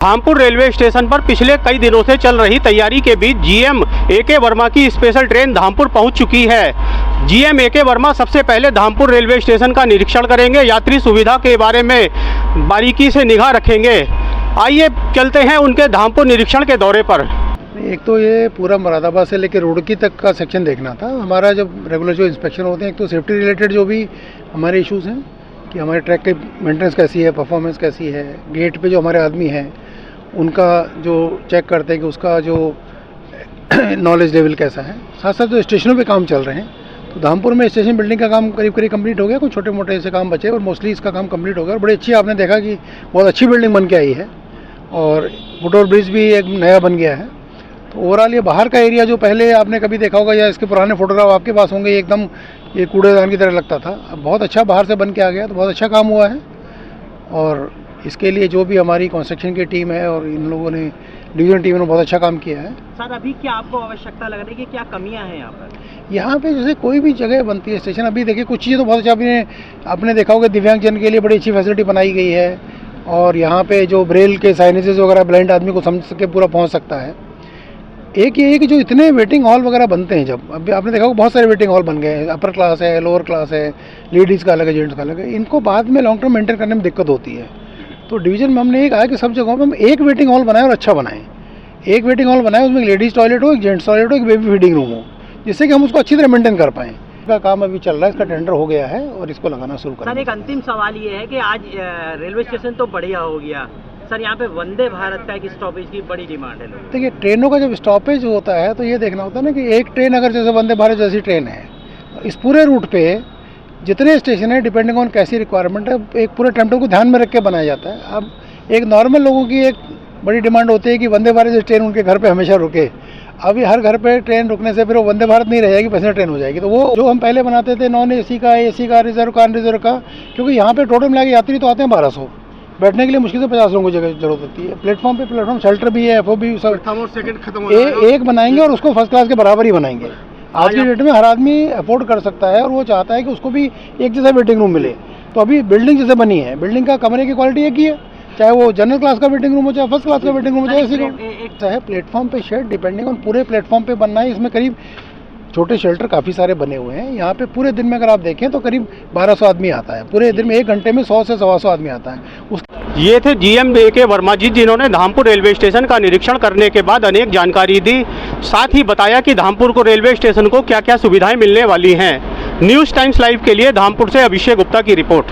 Dhampur railway station पर पिछले कई दिनों से चल रही तैयारी के बीच जीएम ए.के. वर्मा की स्पेशल ट्रेन धामपुर पहुंच चुकी है। GM A K. वर्मा सबसे पहले धामपुर रेलवे स्टेशन का निरीक्षण करेंगे, यात्री सुविधा के बारे में बारीकी से निगाह रखेंगे। आइए चलते हैं उनके धामपुर निरीक्षण के दौरे पर। एक तो ये पूरा मुरादाबाद से लेकर रुड़की तक का सेक्शन देखना था। हमारा जब रेगुलर जो इंस्पेक्शन होते हैं, एक तो सेफ्टी रिलेटेड जो भी हमारे इश्यूज़ हैं कि हमारे ट्रैक की मेंटेनेंस कैसी है, परफॉर्मेंस कैसी है, गेट पे जो हमारे आदमी हैं उनका जो चेक करते हैं कि उसका जो नॉलेज लेवल कैसा है। साथ साथ जो स्टेशनों पे काम चल रहे हैं, तो धामपुर में स्टेशन बिल्डिंग का काम करीब करीब कंप्लीट हो गया, कुछ छोटे मोटे ऐसे काम बचे और मोस्टली इसका काम कंप्लीट हो गया। और बड़ी अच्छी, आपने देखा कि बहुत अच्छी बिल्डिंग बन के आई है और फुटओवर ब्रिज भी एक नया बन गया है। तो ओवरऑल ये बाहर का एरिया जो पहले आपने कभी देखा होगा या इसके पुराने फोटोग्राफ आपके पास होंगे, एकदम ये कूड़ेदान की तरह लगता था, अब बहुत अच्छा बाहर से बन के आ गया। तो बहुत अच्छा काम हुआ है और इसके लिए जो भी हमारी कंस्ट्रक्शन की टीम है और इन लोगों ने डिवीजन टीम ने बहुत अच्छा काम किया है। सर, अभी क्या आपको आवश्यकता लग रही है कि क्या कमियां हैं यहाँ पर? यहाँ पे जैसे कोई भी जगह बनती है स्टेशन, अभी देखिए कुछ चीज़ें तो बहुत अच्छा आपने देखा होगा, दिव्यांग जन के लिए बड़ी अच्छी फैसिलिटी बनाई गई है और यहाँ पे जो ब्रेल के साइनेजेस वगैरह ब्लाइंड आदमी को समझ सके पूरा पहुँच सकता है। एक ये है कि जो इतने वेटिंग हॉल वगैरह बनते हैं, जब अभी आपने देखा होगा बहुत सारे वेटिंग हॉल बन गए हैं, अपर क्लास है, लोअर क्लास है, लेडीज़ का अलग है, जेंट्स का अलग है, इनको बाद में लॉन्ग टर्म मेंटेन करने में दिक्कत होती है। तो डिवीजन में हमने ये कहा कि सब जगहों पर हम एक वेटिंग हॉल बनाएं और अच्छा बनाएं। एक वेटिंग हॉल बनाएं, उसमें एक लेडीज़ टॉयलेट हो, एक जेंट्स टॉयलेट हो, एक बेबी फीडिंग रूम हो, जिससे कि हम उसको अच्छी तरह मेंटेन कर पाएँ। इसका काम अभी चल रहा है, इसका टेंडर हो गया है और इसको लगाना शुरू करेंगे। सर, एक अंतिम सवाल ये है कि आज रेलवे स्टेशन तो बढ़िया हो गया सर, यहाँ पे वंदे भारत का एक स्टॉपेज की बड़ी डिमांड है लोगों की। देखिए, ट्रेनों का जब स्टॉपेज होता है तो ये देखना होता है ना कि एक ट्रेन अगर जैसे वंदे भारत जैसी ट्रेन है, इस पूरे रूट पे जितने स्टेशन है डिपेंडिंग ऑन कैसी रिक्वायरमेंट है, एक पूरे टेम्पो को ध्यान में रख के बनाया जाता है। अब एक नॉर्मल लोगों की एक बड़ी डिमांड होती है कि वंदे भारत जैसी ट्रेन उनके घर पे हमेशा रुके। अभी हर घर पे ट्रेन रुकने से फिर वो वंदे भारत नहीं रहेगी, पैसेंजर ट्रेन हो जाएगी। तो वो जो हम पहले बनाते थे नॉन एसी का, रिजर्व का, अनरिजर्व का, क्योंकि यहाँ पे टोटल मिला के यात्री तो आते हैं 1200, बैठने के लिए मुश्किल से 50 लोगों की जगह जरूरत होती है। प्लेटफॉर्म शेल्टर भी है, एफओ भी, सब एक बनाएंगे और उसको फर्स्ट क्लास के बराबर ही बनाएंगे। आज की डेट में हर आदमी अफोर्ड कर सकता है और वो चाहता है कि उसको भी एक जैसा वेटिंग रूम मिले। तो अभी बिल्डिंग जैसे बनी है, बिल्डिंग का कमरे की क्वालिटी एक ही है, चाहे वो जनरल क्लास का वेटिंग रूम हो, चाहे फर्स्ट क्लास का वेटिंग रूम हो, चाहे ऐसी है। प्लेटफॉर्म पे शेड डिपेंडिंग ऑन पूरे प्लेटफॉर्म पे बनना है। इसमें करीब छोटे शेल्टर काफ़ी सारे बने हुए हैं। यहाँ पे पूरे दिन में अगर आप देखें तो करीब 1200 आदमी आता है, पूरे दिन में 1 घंटे में 100 से 125 आदमी आता है। ये थे जीएम ए.के. वर्मा जी, जिन्होंने धामपुर रेलवे स्टेशन का निरीक्षण करने के बाद अनेक जानकारी दी, साथ ही बताया कि धामपुर को रेलवे स्टेशन को क्या क्या सुविधाएं मिलने वाली हैं। न्यूज़ टाइम्स लाइव के लिए धामपुर से अभिषेक गुप्ता की रिपोर्ट।